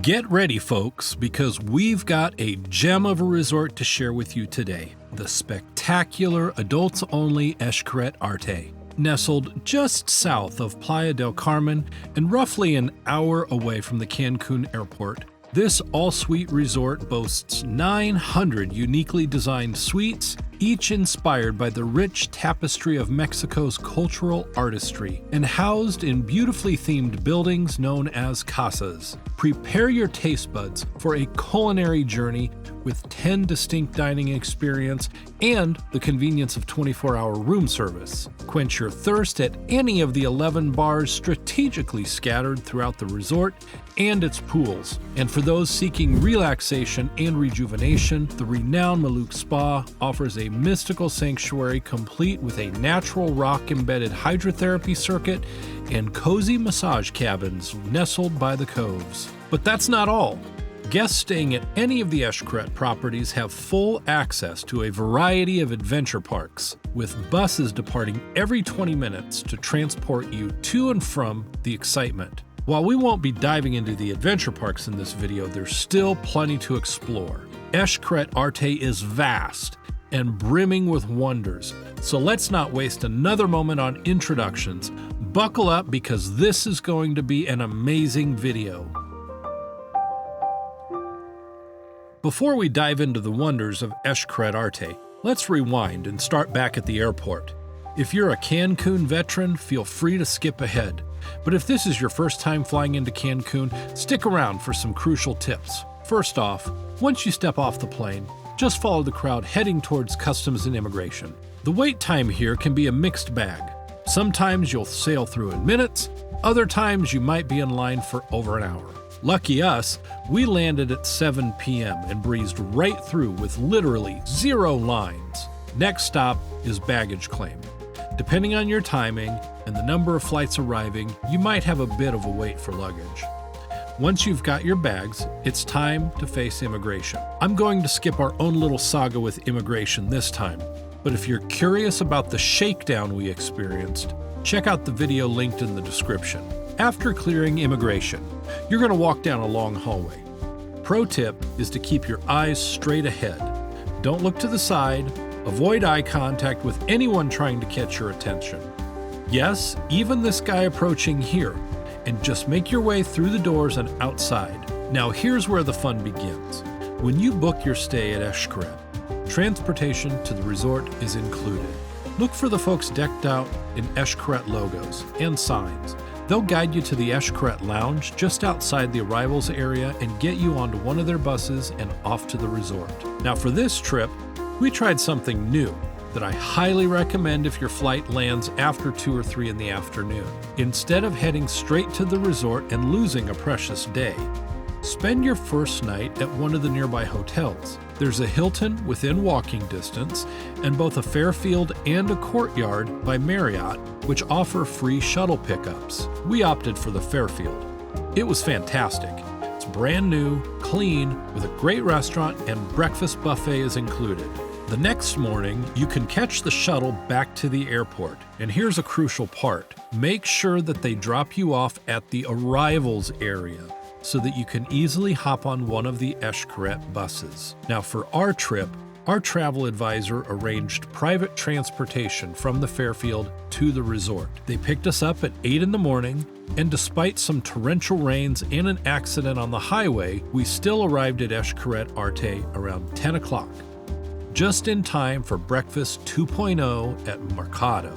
Get ready, folks, because we've got a gem of a resort to share with you today. The spectacular, adults-only Is Xcaret Arte. Nestled just south of Playa del Carmen and roughly an hour away from the Cancun airport, this all-suite resort boasts 900 uniquely designed suites, each inspired by the rich tapestry of Mexico's cultural artistry, and housed in beautifully themed buildings known as Casas. Prepare your taste buds for a culinary journey with 10 distinct dining experiences and the convenience of 24-hour room service. Quench your thirst at any of the 11 bars strategically scattered throughout the resort and its pools. And for those seeking relaxation and rejuvenation, the renowned Muluk Spa offers a mystical sanctuary complete with a natural rock-embedded hydrotherapy circuit and cozy massage cabins nestled by the coves. But that's not all. Guests staying at any of the Is Xcaret properties have full access to a variety of adventure parks, with buses departing every 20 minutes to transport you to and from the excitement. While we won't be diving into the adventure parks in this video, there's still plenty to explore. Is Xcaret Arte is vast and brimming with wonders, so let's not waste another moment on introductions. Buckle up because this is going to be an amazing video. Before we dive into the wonders of Is Xcaret Arte, let's rewind and start back at the airport. If you're a Cancun veteran, feel free to skip ahead. But if this is your first time flying into Cancun, stick around for some crucial tips. First off, once you step off the plane, just follow the crowd heading towards customs and immigration. The wait time here can be a mixed bag. Sometimes you'll sail through in minutes, other times you might be in line for over an hour. Lucky us, we landed at 7 p.m. and breezed right through with literally zero lines. Next stop is baggage claim. Depending on your timing and the number of flights arriving, you might have a bit of a wait for luggage. Once you've got your bags, it's time to face immigration. I'm going to skip our own little saga with immigration this time, but if you're curious about the shakedown we experienced, check out the video linked in the description. After clearing immigration, you're going to walk down a long hallway. Pro tip is to keep your eyes straight ahead. Don't look to the side, avoid eye contact with anyone trying to catch your attention. Yes, even this guy approaching here, and just make your way through the doors and outside. Now here's where the fun begins. When you book your stay at Is Xcaret, transportation to the resort is included. Look for the folks decked out in Is Xcaret logos and signs. They'll guide you to the Is Xcaret Lounge just outside the arrivals area and get you onto one of their buses and off to the resort. Now for this trip, we tried something new that I highly recommend if your flight lands after 2 or 3 in the afternoon. Instead of heading straight to the resort and losing a precious day, spend your first night at one of the nearby hotels. There's a Hilton within walking distance, and both a Fairfield and a Courtyard by Marriott, which offer free shuttle pickups. We opted for the Fairfield. It was fantastic. It's brand new, clean, with a great restaurant, and breakfast buffet is included. The next morning, you can catch the shuttle back to the airport. And here's a crucial part. Make sure that they drop you off at the arrivals area, so that you can easily hop on one of the Is Xcaret buses. Now for our trip, our travel advisor arranged private transportation from the Fairfield to the resort. They picked us up at 8 in the morning, and despite some torrential rains and an accident on the highway, we still arrived at Is Xcaret Arte around 10 o'clock, just in time for breakfast 2.0 at Mercado.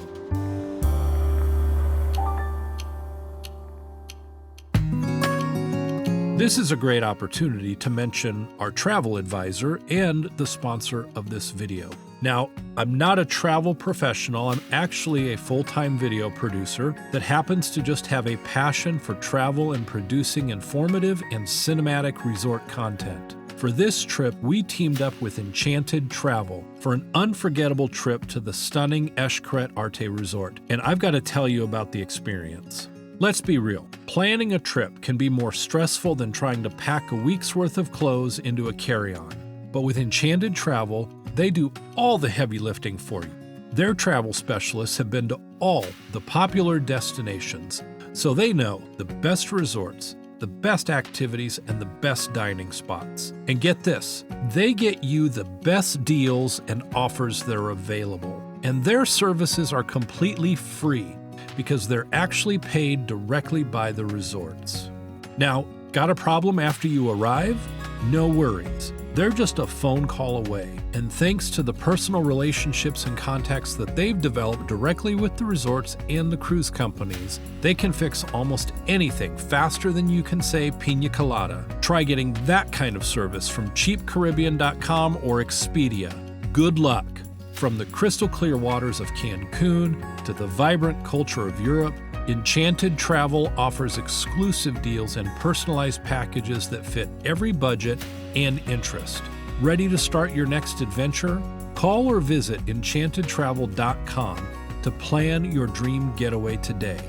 This is a great opportunity to mention our travel advisor and the sponsor of this video. Now, I'm not a travel professional, I'm actually a full-time video producer that happens to just have a passion for travel and producing informative and cinematic resort content. For this trip, we teamed up with Enchanted Travel for an unforgettable trip to the stunning Is Xcaret Arte Resort, and I've got to tell you about the experience. Let's be real, planning a trip can be more stressful than trying to pack a week's worth of clothes into a carry-on. But with Enchanted Travel, they do all the heavy lifting for you. Their travel specialists have been to all the popular destinations, so they know the best resorts, the best activities, and the best dining spots. And get this, they get you the best deals and offers that are available. And their services are completely free because they're actually paid directly by the resorts. Now, got a problem after you arrive? No worries. They're just a phone call away, and thanks to the personal relationships and contacts that they've developed directly with the resorts and the cruise companies, they can fix almost anything faster than you can say pina colada. Try getting that kind of service from cheapcaribbean.com or Expedia. Good luck! From the crystal clear waters of Cancun to the vibrant culture of Europe, Enchanted Travel offers exclusive deals and personalized packages that fit every budget and interest. Ready to start your next adventure? Call or visit enchantedtravel.com to plan your dream getaway today.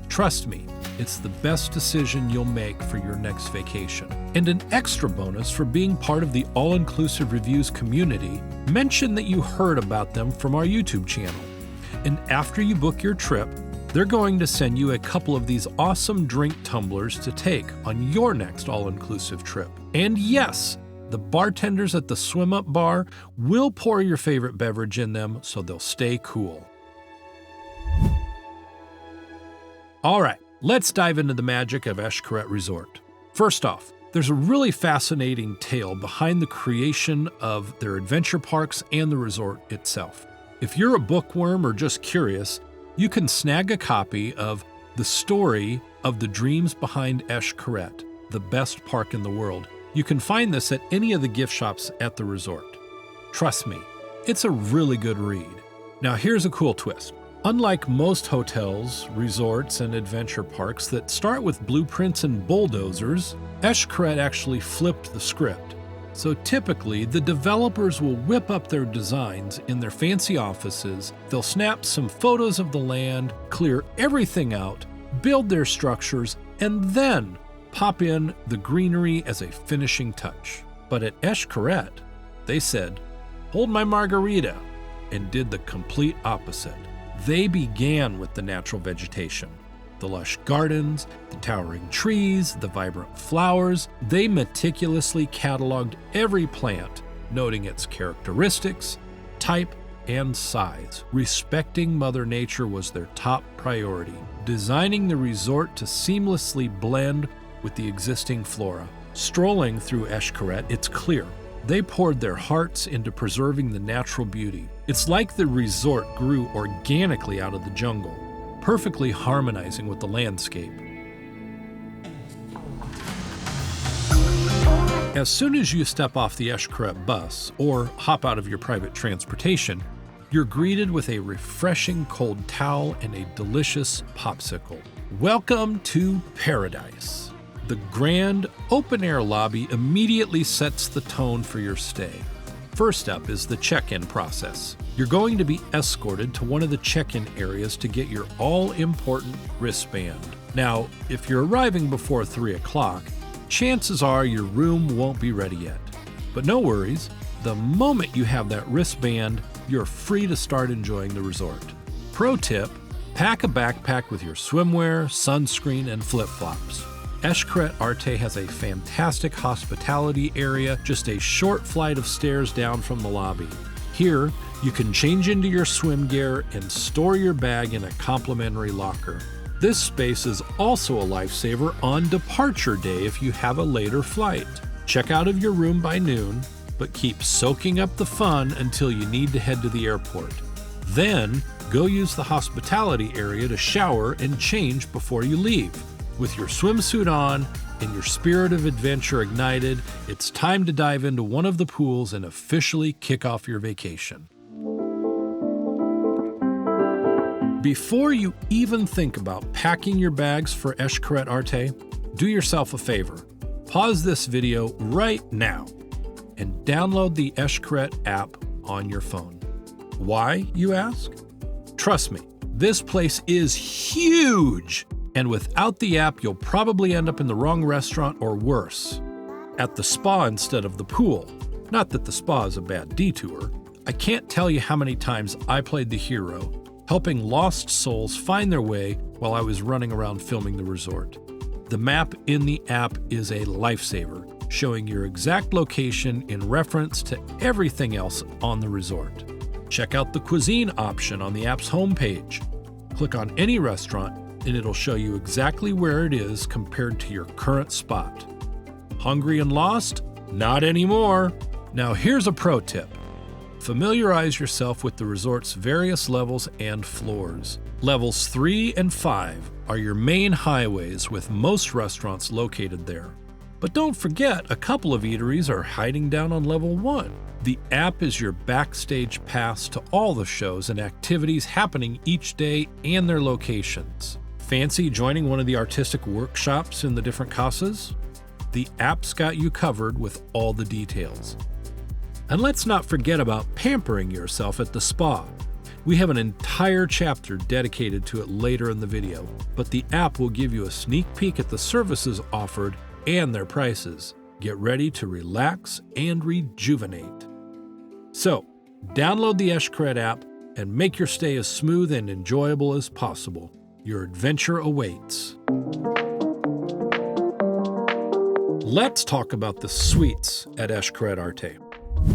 Trust me, it's the best decision you'll make for your next vacation. And an extra bonus for being part of the All-Inclusive Reviews community, mention that you heard about them from our YouTube channel. And after you book your trip, they're going to send you a couple of these awesome drink tumblers to take on your next all-inclusive trip. And yes, the bartenders at the swim-up bar will pour your favorite beverage in them so they'll stay cool. All right, let's dive into the magic of Is Xcaret Resort. First off, there's a really fascinating tale behind the creation of their adventure parks and the resort itself. If you're a bookworm or just curious, you can snag a copy of The Story of the Dreams Behind Is Xcaret, the best park in the world. You can find this at any of the gift shops at the resort. Trust me, it's a really good read. Now here's a cool twist. Unlike most hotels, resorts, and adventure parks that start with blueprints and bulldozers, Is Xcaret actually flipped the script. So typically, the developers will whip up their designs in their fancy offices, they'll snap some photos of the land, clear everything out, build their structures, and then pop in the greenery as a finishing touch. But at Is Xcaret, they said, "Hold my margarita," and did the complete opposite. They began with the natural vegetation. The lush gardens, the towering trees, the vibrant flowers. They meticulously cataloged every plant, noting its characteristics, type, and size. Respecting Mother Nature was their top priority, designing the resort to seamlessly blend with the existing flora. Strolling through Is Xcaret, it's clear they poured their hearts into preserving the natural beauty. It's like the resort grew organically out of the jungle, perfectly harmonizing with the landscape. As soon as you step off the Is Xcaret bus or hop out of your private transportation, you're greeted with a refreshing cold towel and a delicious popsicle. Welcome to paradise. The grand open-air lobby immediately sets the tone for your stay. First up is the check-in process. You're going to be escorted to one of the check-in areas to get your all-important wristband. Now, if you're arriving before 3 o'clock, chances are your room won't be ready yet. But no worries, the moment you have that wristband, you're free to start enjoying the resort. Pro tip, pack a backpack with your swimwear, sunscreen, and flip-flops. Is Xcaret Arte has a fantastic hospitality area just a short flight of stairs down from the lobby. Here, you can change into your swim gear and store your bag in a complimentary locker. This space is also a lifesaver on departure day if you have a later flight. Check out of your room by noon, but keep soaking up the fun until you need to head to the airport. Then, go use the hospitality area to shower and change before you leave. With your swimsuit on and your spirit of adventure ignited, it's time to dive into one of the pools and officially kick off your vacation. Before you even think about packing your bags for Is Xcaret Arte, do yourself a favor. Pause this video right now and download the Is Xcaret app on your phone. Why, you ask? Trust me, this place is huge! And without the app, you'll probably end up in the wrong restaurant or worse, at the spa instead of the pool. Not that the spa is a bad detour. I can't tell you how many times I played the hero, helping lost souls find their way while I was running around filming the resort. The map in the app is a lifesaver, showing your exact location in reference to everything else on the resort. Check out the cuisine option on the app's homepage. Click on any restaurant and it'll show you exactly where it is compared to your current spot. Hungry and lost? Not anymore! Now here's a pro tip. Familiarize yourself with the resort's various levels and floors. Levels 3 and 5 are your main highways, with most restaurants located there. But don't forget, a couple of eateries are hiding down on level 1. The app is your backstage pass to all the shows and activities happening each day and their locations. Fancy joining one of the artistic workshops in the different casas? The app's got you covered with all the details. And let's not forget about pampering yourself at the spa. We have an entire chapter dedicated to it later in the video, but the app will give you a sneak peek at the services offered and their prices. Get ready to relax and rejuvenate. So, download the Is Xcaret app and make your stay as smooth and enjoyable as possible. Your adventure awaits. Let's talk about the suites at Is Xcaret Arte.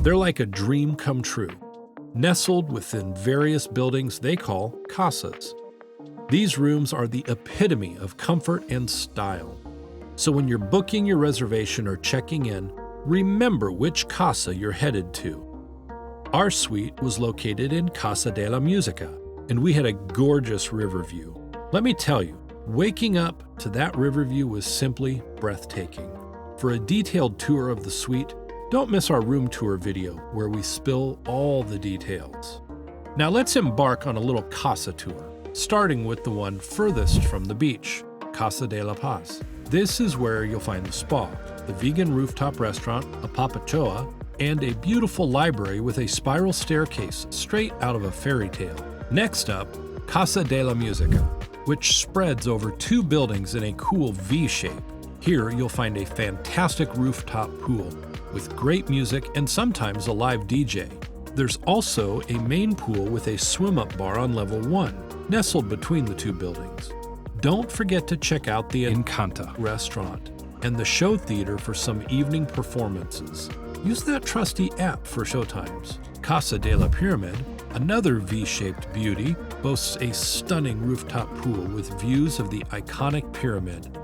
They're like a dream come true, nestled within various buildings they call Casas. These rooms are the epitome of comfort and style. So when you're booking your reservation or checking in, remember which casa you're headed to. Our suite was located in Casa de la Musica, and we had a gorgeous river view. Let me tell you, waking up to that river view was simply breathtaking. For a detailed tour of the suite, don't miss our room tour video where we spill all the details. Now let's embark on a little casa tour, starting with the one furthest from the beach, Casa de la Paz. This is where you'll find the spa, the vegan rooftop restaurant, a papachoa, and a beautiful library with a spiral staircase straight out of a fairy tale. Next up, Casa de la Musica, which spreads over 2 buildings in a cool V shape. Here you'll find a fantastic rooftop pool with great music and sometimes a live DJ. There's also a main pool with a swim-up bar on level 1, nestled between the 2 buildings. Don't forget to check out the Enchanted restaurant and the show theater for some evening performances. Use that trusty app for showtimes. Casa de la Pyramid, another V-shaped beauty, boasts a stunning rooftop pool with views of the iconic pyramid.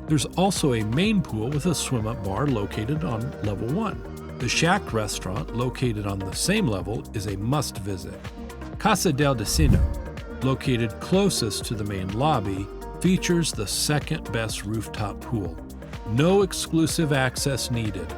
There's also a main pool with a swim-up bar located on level 1. The Shack restaurant, located on the same level, is a must-visit. Casa del Destino, located closest to the main lobby, features the second-best rooftop pool. No exclusive access needed.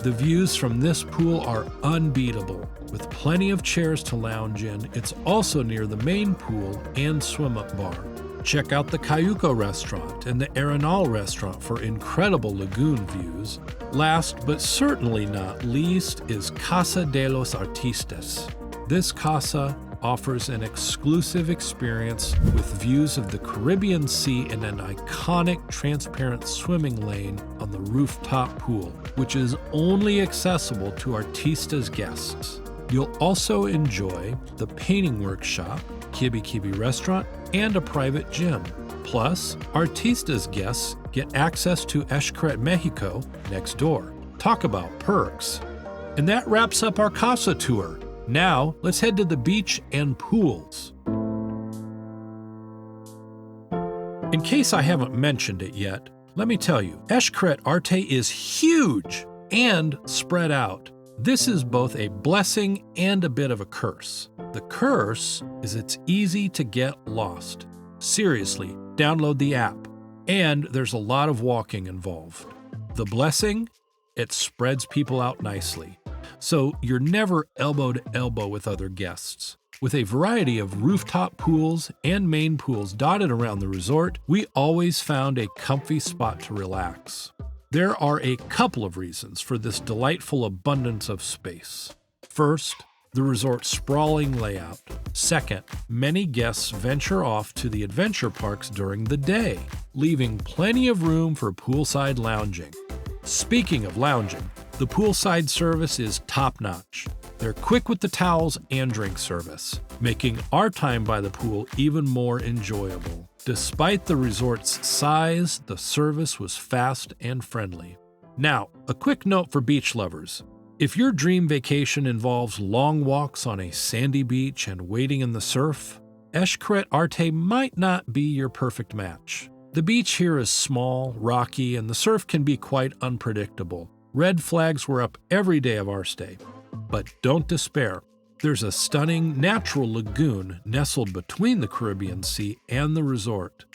The views from this pool are unbeatable. With plenty of chairs to lounge in, it's also near the main pool and swim-up bar. Check out the Cayuco restaurant and the Arenal restaurant for incredible lagoon views. Last but certainly not least is Casa de los Artistas. This casa offers an exclusive experience with views of the Caribbean Sea and an iconic transparent swimming lane on the rooftop pool, which is only accessible to Artistas guests. You'll also enjoy the painting workshop, Kibi Kibi restaurant, and a private gym. Plus, Artistas guests get access to Is Xcaret Mexico next door. Talk about perks. And that wraps up our Casa tour. Now, let's head to the beach and pools. In case I haven't mentioned it yet, let me tell you, Is Xcaret Arte is huge and spread out. This is both a blessing and a bit of a curse. The curse is it's easy to get lost. Seriously, download the app. And there's a lot of walking involved. The blessing? It spreads people out nicely. So you're never elbow to elbow with other guests. With a variety of rooftop pools and main pools dotted around the resort, we always found a comfy spot to relax. There are a couple of reasons for this delightful abundance of space. First, the resort's sprawling layout. Second, many guests venture off to the adventure parks during the day, leaving plenty of room for poolside lounging. Speaking of lounging, the poolside service is top-notch. They're quick with the towels and drink service, making our time by the pool even more enjoyable. Despite the resort's size, the service was fast and friendly. Now, a quick note for beach lovers. If your dream vacation involves long walks on a sandy beach and wading in the surf, Is Xcaret Arte might not be your perfect match. The beach here is small, rocky, and the surf can be quite unpredictable. Red flags were up every day of our stay. But don't despair. There's a stunning natural lagoon nestled between the Caribbean Sea and the resort.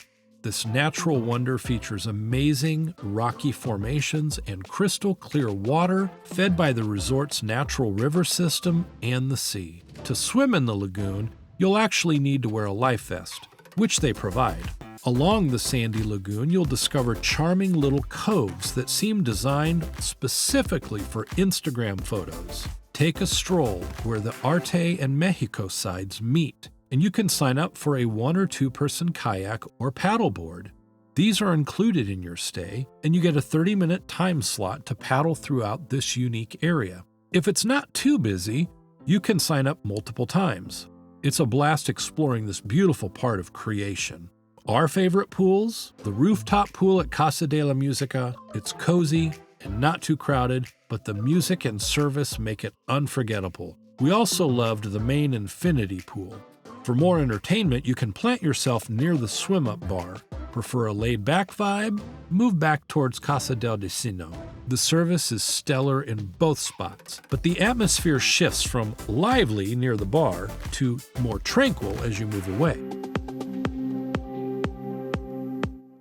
This natural wonder features amazing rocky formations and crystal clear water fed by the resort's natural river system and the sea. To swim in the lagoon, you'll actually need to wear a life vest, which they provide. Along the sandy lagoon, you'll discover charming little coves that seem designed specifically for Instagram photos. Take a stroll where the Arte and Mexico sides meet, and you can sign up for a 1 or 2 person kayak or paddleboard. These are included in your stay, and you get a 30-minute time slot to paddle throughout this unique area. If it's not too busy, you can sign up multiple times. It's a blast exploring this beautiful part of creation. Our favorite pools, the rooftop pool at Casa de la Musica. It's cozy and not too crowded, but the music and service make it unforgettable. We also loved the main infinity pool. For more entertainment, you can plant yourself near the swim-up bar. Prefer a laid-back vibe? Move back towards Casa del Destino. The service is stellar in both spots, but the atmosphere shifts from lively near the bar to more tranquil as you move away.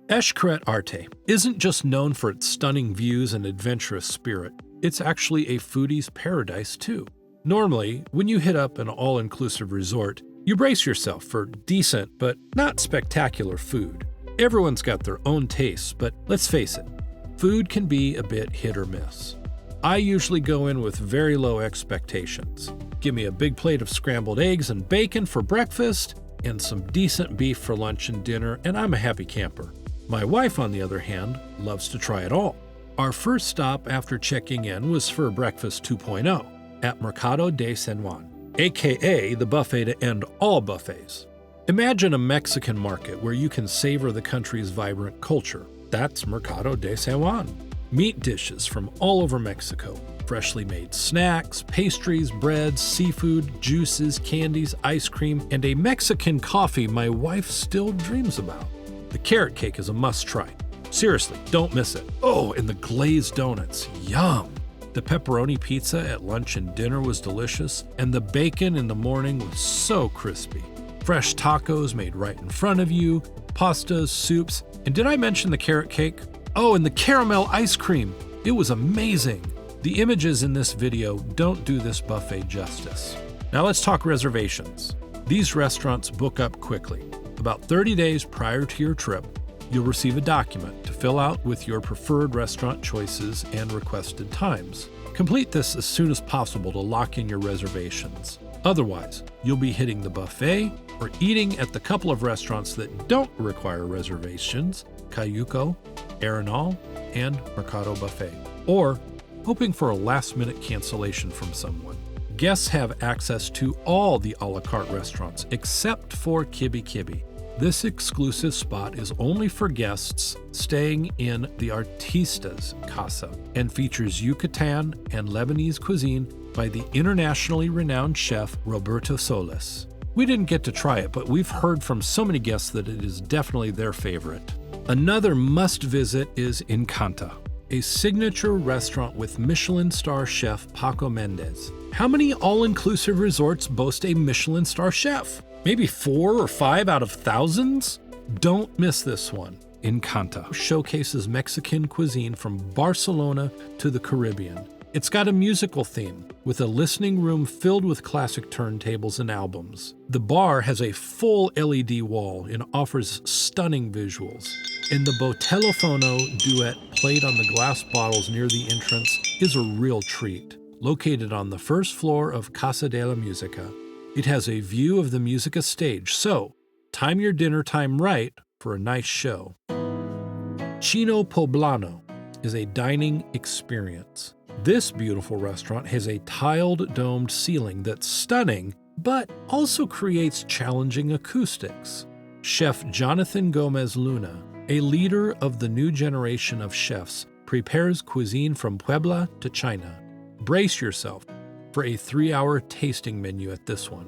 Is Xcaret Arte isn't just known for its stunning views and adventurous spirit, it's actually a foodie's paradise too. Normally, when you hit up an all-inclusive resort, you brace yourself for decent but not spectacular food. Everyone's got their own tastes, but let's face it, food can be a bit hit or miss. I usually go in with very low expectations. Give me a big plate of scrambled eggs and bacon for breakfast, and some decent beef for lunch and dinner, and I'm a happy camper. My wife, on the other hand, loves to try it all. Our first stop after checking in was for Breakfast 2.0 at Mercado de San Juan, aka the buffet to end all buffets. Imagine a Mexican market where you can savor the country's vibrant culture. That's Mercado de San Juan. Meat dishes from all over Mexico, freshly made snacks, pastries, breads, seafood, juices, candies, ice cream, and a Mexican coffee my wife still dreams about. The carrot cake is a must-try. Seriously, don't miss it. Oh, and the glazed donuts. Yum! The pepperoni pizza at lunch and dinner was delicious, and the bacon in the morning was so crispy. Fresh tacos made right in front of you, pastas, soups, and did I mention the carrot cake? Oh, and the caramel ice cream. It was amazing. The images in this video don't do this buffet justice. Now let's talk reservations. These restaurants book up quickly. About 30 days prior to your trip, you'll receive a document to fill out with your preferred restaurant choices and requested times. Complete this as soon as possible to lock in your reservations. Otherwise, you'll be hitting the buffet or eating at the couple of restaurants that don't require reservations, Cayuco, Arenal, and Mercado Buffet, or hoping for a last-minute cancellation from someone. Guests have access to all the a la carte restaurants except for Kibi Kibi. This exclusive spot is only for guests staying in the Artista's Casa and features Yucatan and Lebanese cuisine by the internationally renowned chef Roberto Solis. We didn't get to try it, but we've heard from so many guests that it is definitely their favorite. Another must-visit is Enchanted, a signature restaurant with Michelin star chef Paco Mendez. How many all-inclusive resorts boast a Michelin star chef? Maybe 4 or 5 out of thousands? Don't miss this one. Enchanted showcases Mexican cuisine from Barcelona to the Caribbean. It's got a musical theme, with a listening room filled with classic turntables and albums. The bar has a full LED wall and offers stunning visuals. And the Botelofono duet played on the glass bottles near the entrance is a real treat. Located on the first floor of Casa de la Musica, it has a view of the Musica stage, so time your dinner time right for a nice show. Chino Poblano is a dining experience. This beautiful restaurant has a tiled domed ceiling that's stunning, but also creates challenging acoustics. Chef Jonathan Gomez Luna, a leader of the new generation of chefs, prepares cuisine from Puebla to China. Brace yourself for a 3-hour tasting menu at this one.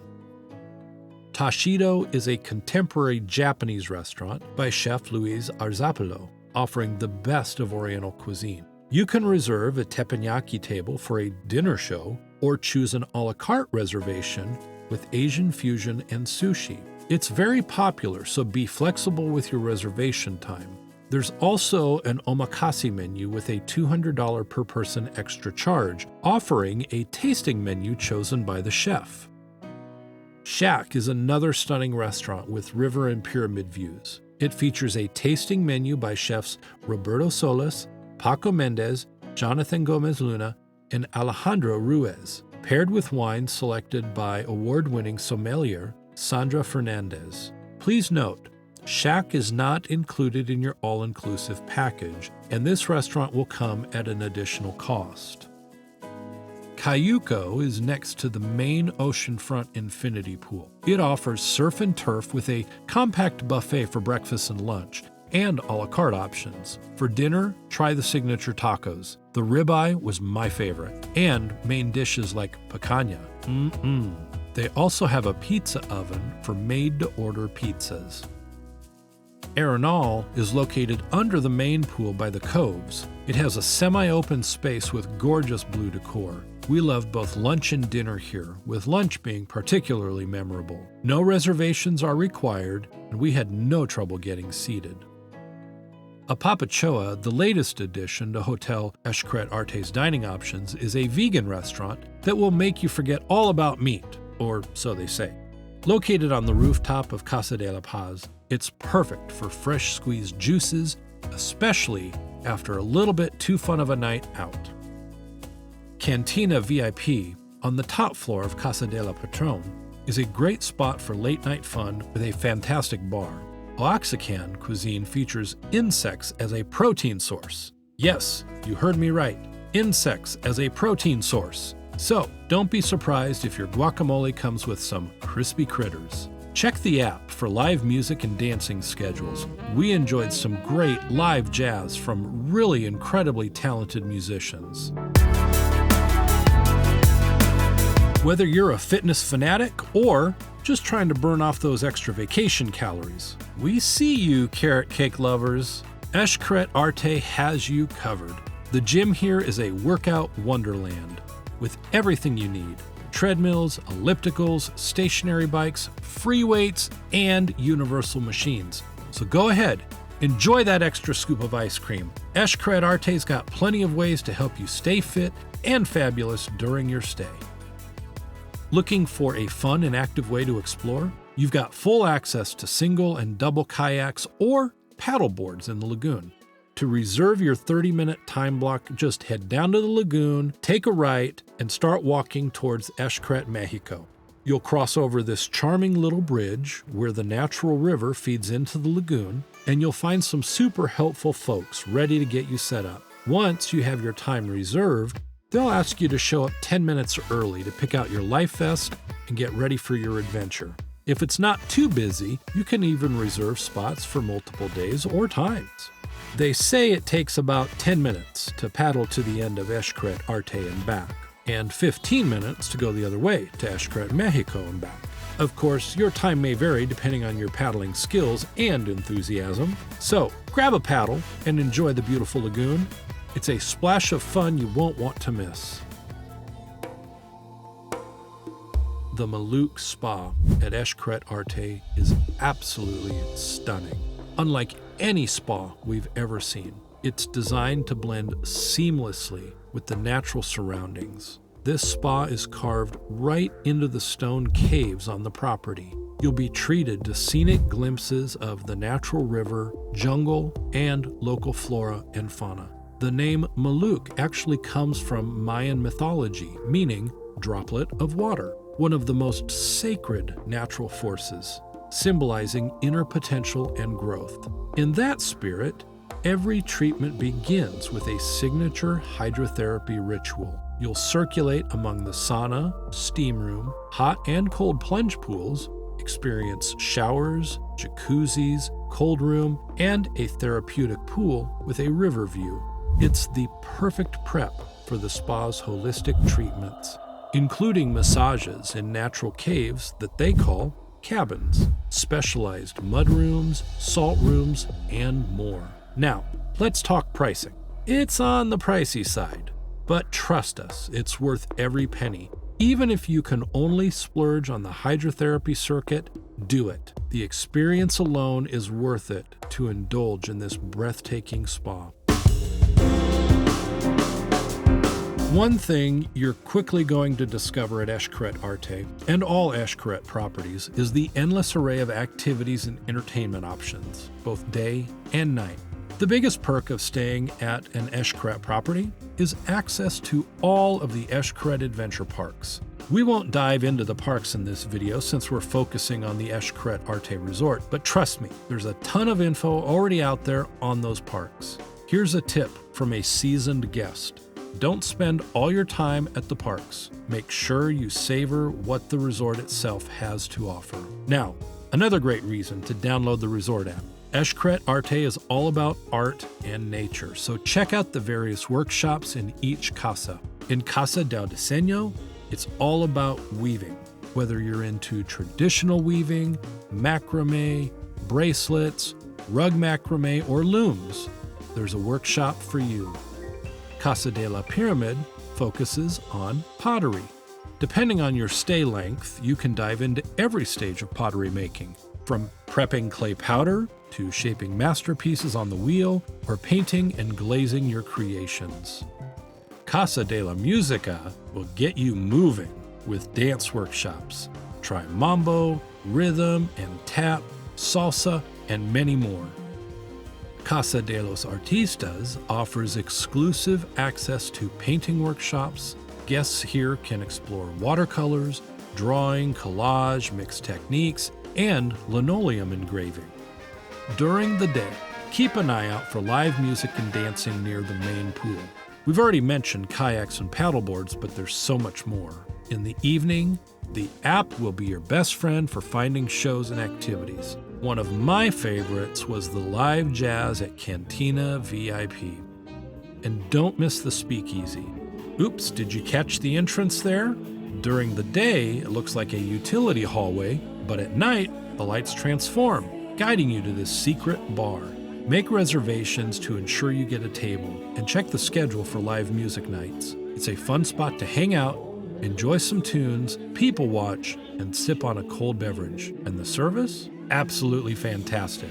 Tashido is a contemporary Japanese restaurant by Chef Luis Arzapalo, offering the best of Oriental cuisine. You can reserve a teppanyaki table for a dinner show or choose an a la carte reservation with Asian fusion and sushi. It's very popular, so be flexible with your reservation time. There's also an omakase menu with a $200 per person extra charge, offering a tasting menu chosen by the chef. Shack is another stunning restaurant with river and pyramid views. It features a tasting menu by chefs Roberto Solis, Paco Mendez, Jonathan Gomez Luna, and Alejandro Ruiz, paired with wine selected by award-winning sommelier Sandra Fernandez. Please note, Shack is not included in your all-inclusive package, and this restaurant will come at an additional cost. Cayuco is next to the main oceanfront infinity pool. It offers surf and turf with a compact buffet for breakfast and lunch, and a la carte options. For dinner, try the signature tacos. The ribeye was my favorite, and main dishes like picanha. They also have a pizza oven for made-to-order pizzas. Arenal is located under the main pool by the coves. It has a semi-open space with gorgeous blue decor. We loved both lunch and dinner here, with lunch being particularly memorable. No reservations are required, and we had no trouble getting seated. Apapachoa, the latest addition to Hotel Is Xcaret Arte's dining options, is a vegan restaurant that will make you forget all about meat, or so they say. Located on the rooftop of Casa de la Paz, it's perfect for fresh squeezed juices, especially after a little bit too fun of a night out. Cantina VIP, on the top floor of Casa de la Patron, is a great spot for late-night fun with a fantastic bar. Oaxacan cuisine features insects as a protein source. Yes, you heard me right, insects as a protein source. So, don't be surprised if your guacamole comes with some crispy critters. Check the app for live music and dancing schedules. We enjoyed some great live jazz from really incredibly talented musicians. Whether you're a fitness fanatic or just trying to burn off those extra vacation calories, we see you, carrot cake lovers. Is Xcaret Arte has you covered. The gym here is a workout wonderland with everything you need: treadmills, ellipticals, stationary bikes, free weights, and universal machines. So go ahead, enjoy that extra scoop of ice cream. Is Xcaret Arte's got plenty of ways to help you stay fit and fabulous during your stay. Looking for a fun and active way to explore? You've got full access to single and double kayaks or paddle boards in the lagoon. To reserve your 30-minute time block, just head down to the lagoon, take a right, and start walking towards Xcaret, Mexico. You'll cross over this charming little bridge where the natural river feeds into the lagoon, and you'll find some super helpful folks ready to get you set up. Once you have your time reserved, they'll ask you to show up 10 minutes early to pick out your life vest and get ready for your adventure. If it's not too busy, you can even reserve spots for multiple days or times. They say it takes about 10 minutes to paddle to the end of Is Xcaret Arte and back, and 15 minutes to go the other way to Is Xcaret, Mexico and back. Of course, your time may vary depending on your paddling skills and enthusiasm, so grab a paddle and enjoy the beautiful lagoon. It's a splash of fun you won't want to miss. The Muluk Spa at Is Xcaret Arte is absolutely stunning. Unlike any spa we've ever seen, it's designed to blend seamlessly with the natural surroundings. This spa is carved right into the stone caves on the property. You'll be treated to scenic glimpses of the natural river, jungle, and local flora and fauna. The name Muluk actually comes from Mayan mythology, meaning droplet of water, one of the most sacred natural forces, symbolizing inner potential and growth. In that spirit, every treatment begins with a signature hydrotherapy ritual. You'll circulate among the sauna, steam room, hot and cold plunge pools, Experience showers, jacuzzis, cold room, and a therapeutic pool with a river view. It's the perfect prep for the spa's holistic treatments, including massages in natural caves that they call cabins, specialized mud rooms, salt rooms, and more. Now, let's talk pricing. It's on the pricey side, but trust us, it's worth every penny. Even if you can only splurge on the hydrotherapy circuit, do it. The experience alone is worth it to indulge in this breathtaking spa. One thing you're quickly going to discover at Xcaret Arte and all Xcaret properties is the endless array of activities and entertainment options, both day and night. The biggest perk of staying at an Xcaret property is access to all of the Xcaret adventure parks. We won't dive into the parks in this video since we're focusing on the Xcaret Arte Resort, but trust me, there's a ton of info already out there on those parks. Here's a tip from a seasoned guest. Don't spend all your time at the parks. Make sure you savor what the resort itself has to offer. Now, another great reason to download the resort app. Xcaret Arte is all about art and nature, so check out the various workshops in each casa. In Casa del Diseño, it's all about weaving. Whether you're into traditional weaving, macrame, bracelets, rug macrame, or looms, there's a workshop for you. Casa de la Pyramid focuses on pottery. Depending on your stay length, you can dive into every stage of pottery making, from prepping clay powder to shaping masterpieces on the wheel or painting and glazing your creations. Casa de la Musica will get you moving with dance workshops. Try mambo, rhythm and tap, salsa, and many more. Casa de los Artistas offers exclusive access to painting workshops. Guests here can explore watercolors, drawing, collage, mixed techniques, and linoleum engraving. During the day, keep an eye out for live music and dancing near the main pool. We've already mentioned kayaks and paddleboards, but there's so much more. In the evening, the app will be your best friend for finding shows and activities. One of my favorites was the live jazz at Cantina VIP. And don't miss the speakeasy. Oops, did you catch the entrance there? During the day, it looks like a utility hallway, but at night, the lights transform, guiding you to this secret bar. Make reservations to ensure you get a table, and check the schedule for live music nights. It's a fun spot to hang out, enjoy some tunes, people watch, and sip on a cold beverage. And the service? Absolutely fantastic.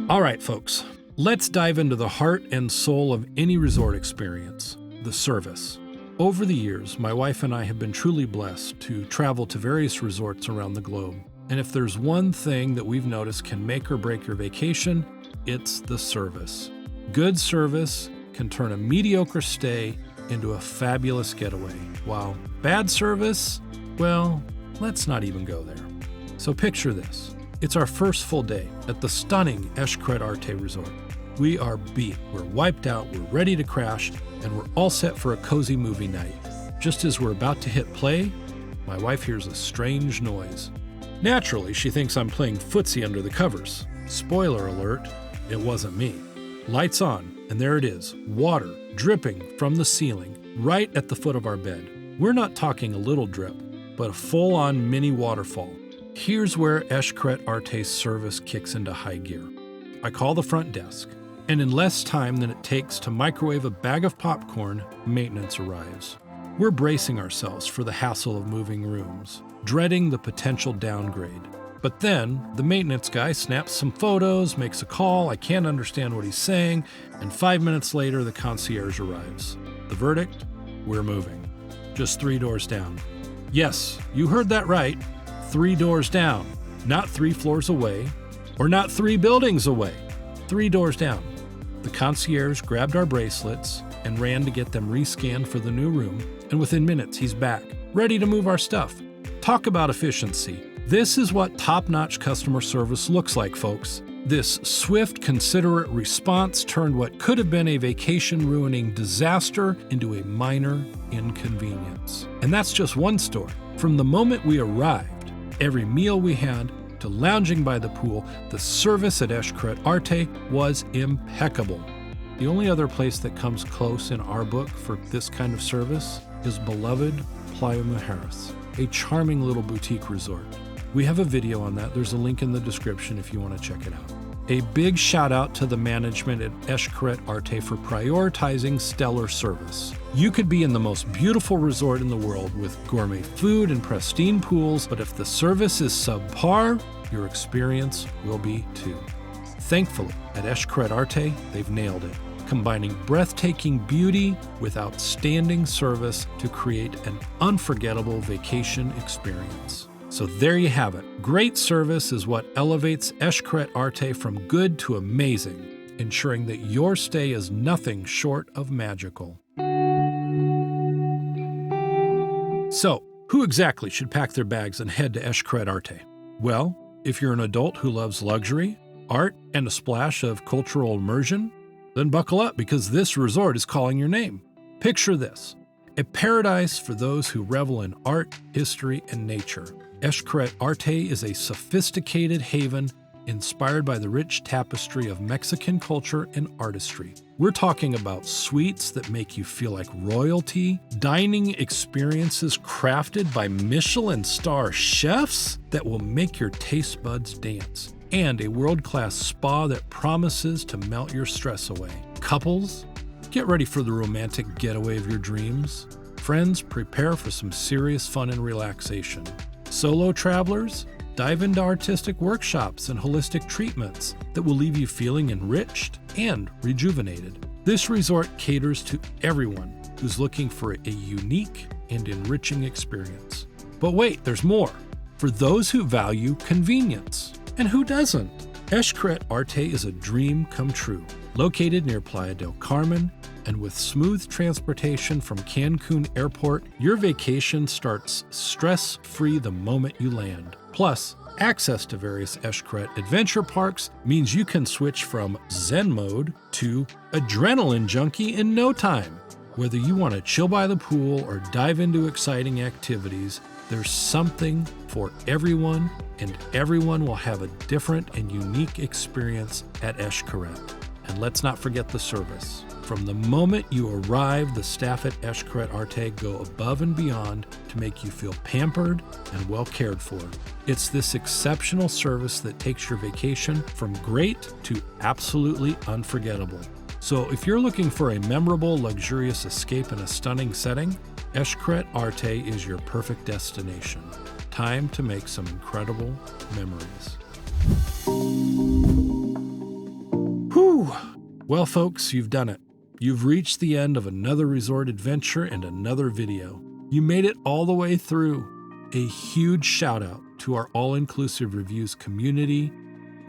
All right, folks, let's dive into the heart and soul of any resort experience, the service. Over the years, my wife and I have been truly blessed to travel to various resorts around the globe. And if there's one thing that we've noticed can make or break your vacation, it's the service. Good service can turn a mediocre stay into a fabulous getaway, while bad service, well, let's not even go there. So picture this. It's our first full day at the stunning Xcaret Arte Resort. We are beat, we're wiped out, we're ready to crash, and we're all set for a cozy movie night. Just as we're about to hit play, my wife hears a strange noise. Naturally, she thinks I'm playing footsie under the covers. Spoiler alert, it wasn't me. Lights on, and there it is, water dripping from the ceiling right at the foot of our bed. We're not talking a little drip, but a full-on mini waterfall. Here's where Xcaret Arte's service kicks into high gear. I call the front desk, and in less time than it takes to microwave a bag of popcorn, maintenance arrives. We're bracing ourselves for the hassle of moving rooms, dreading the potential downgrade. But then, the maintenance guy snaps some photos, makes a call, I can't understand what he's saying, and 5 minutes later, the concierge arrives. The verdict? We're moving. Just 3 doors down. Yes, you heard that right. 3 doors down. Not 3 floors away, or not 3 buildings away. 3 doors down. The concierge grabbed our bracelets and ran to get them rescanned for the new room, and within minutes, he's back, ready to move our stuff. Talk about efficiency. This is what top-notch customer service looks like, folks. This swift, considerate response turned what could have been a vacation-ruining disaster into a minor inconvenience. And that's just one store. From the moment we arrived, every meal we had, to lounging by the pool, the service at Is Xcaret Arte was impeccable. The only other place that comes close in our book for this kind of service is beloved Playa Del Carmen, a charming little boutique resort. We have a video on that. There's a link in the description if you want to check it out. A big shout out to the management at Is Xcaret Arte for prioritizing stellar service. You could be in the most beautiful resort in the world with gourmet food and pristine pools, but if the service is subpar, your experience will be too. Thankfully, at Is Xcaret Arte, they've nailed it, combining breathtaking beauty with outstanding service to create an unforgettable vacation experience. So there you have it. Great service is what elevates Is Xcaret Arte from good to amazing, ensuring that your stay is nothing short of magical. So, who exactly should pack their bags and head to Is Xcaret Arte? Well, if you're an adult who loves luxury, art, and a splash of cultural immersion, then buckle up because this resort is calling your name. Picture this: a paradise for those who revel in art, history, and nature. Is Xcaret Arte is a sophisticated haven inspired by the rich tapestry of Mexican culture and artistry. We're talking about suites that make you feel like royalty, dining experiences crafted by Michelin star chefs that will make your taste buds dance, and a world-class spa that promises to melt your stress away. Couples, get ready for the romantic getaway of your dreams. Friends, prepare for some serious fun and relaxation. Solo travelers, dive into artistic workshops and holistic treatments that will leave you feeling enriched and rejuvenated. This resort caters to everyone who's looking for a unique and enriching experience. But wait, there's more. For those who value convenience. And who doesn't? Is Xcaret Arte is a dream come true. Located near Playa del Carmen, and with smooth transportation from Cancun Airport, your vacation starts stress-free the moment you land. Plus, access to various Is Xcaret adventure parks means you can switch from Zen mode to adrenaline junkie in no time. Whether you want to chill by the pool or dive into exciting activities, there's something for everyone, and everyone will have a different and unique experience at Is Xcaret. And let's not forget the service. From the moment you arrive, the staff at Is Xcaret Arte go above and beyond to make you feel pampered and well cared for. It's this exceptional service that takes your vacation from great to absolutely unforgettable. So if you're looking for a memorable, luxurious escape in a stunning setting, Is Xcaret Arte is your perfect destination. Time to make some incredible memories. Whew! Well, folks, you've done it. You've reached the end of another resort adventure and another video. You made it all the way through. A huge shout out to our all-inclusive reviews community.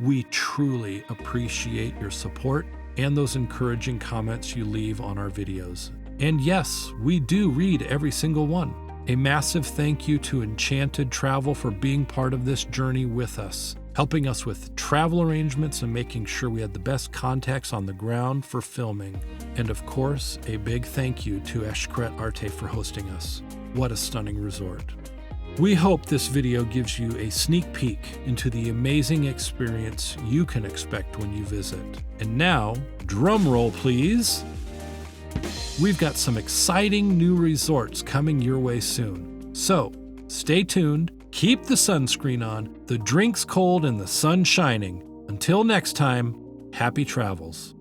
We truly appreciate your support and those encouraging comments you leave on our videos. And yes, we do read every single one. A massive thank you to Enchanted Travel for being part of this journey with us, helping us with travel arrangements and making sure we had the best contacts on the ground for filming. And of course, a big thank you to Is Xcaret Arte for hosting us. What a stunning resort. We hope this video gives you a sneak peek into the amazing experience you can expect when you visit. And now, drum roll please. We've got some exciting new resorts coming your way soon. So, stay tuned, keep the sunscreen on, the drinks cold and the sun shining. Until next time, happy travels.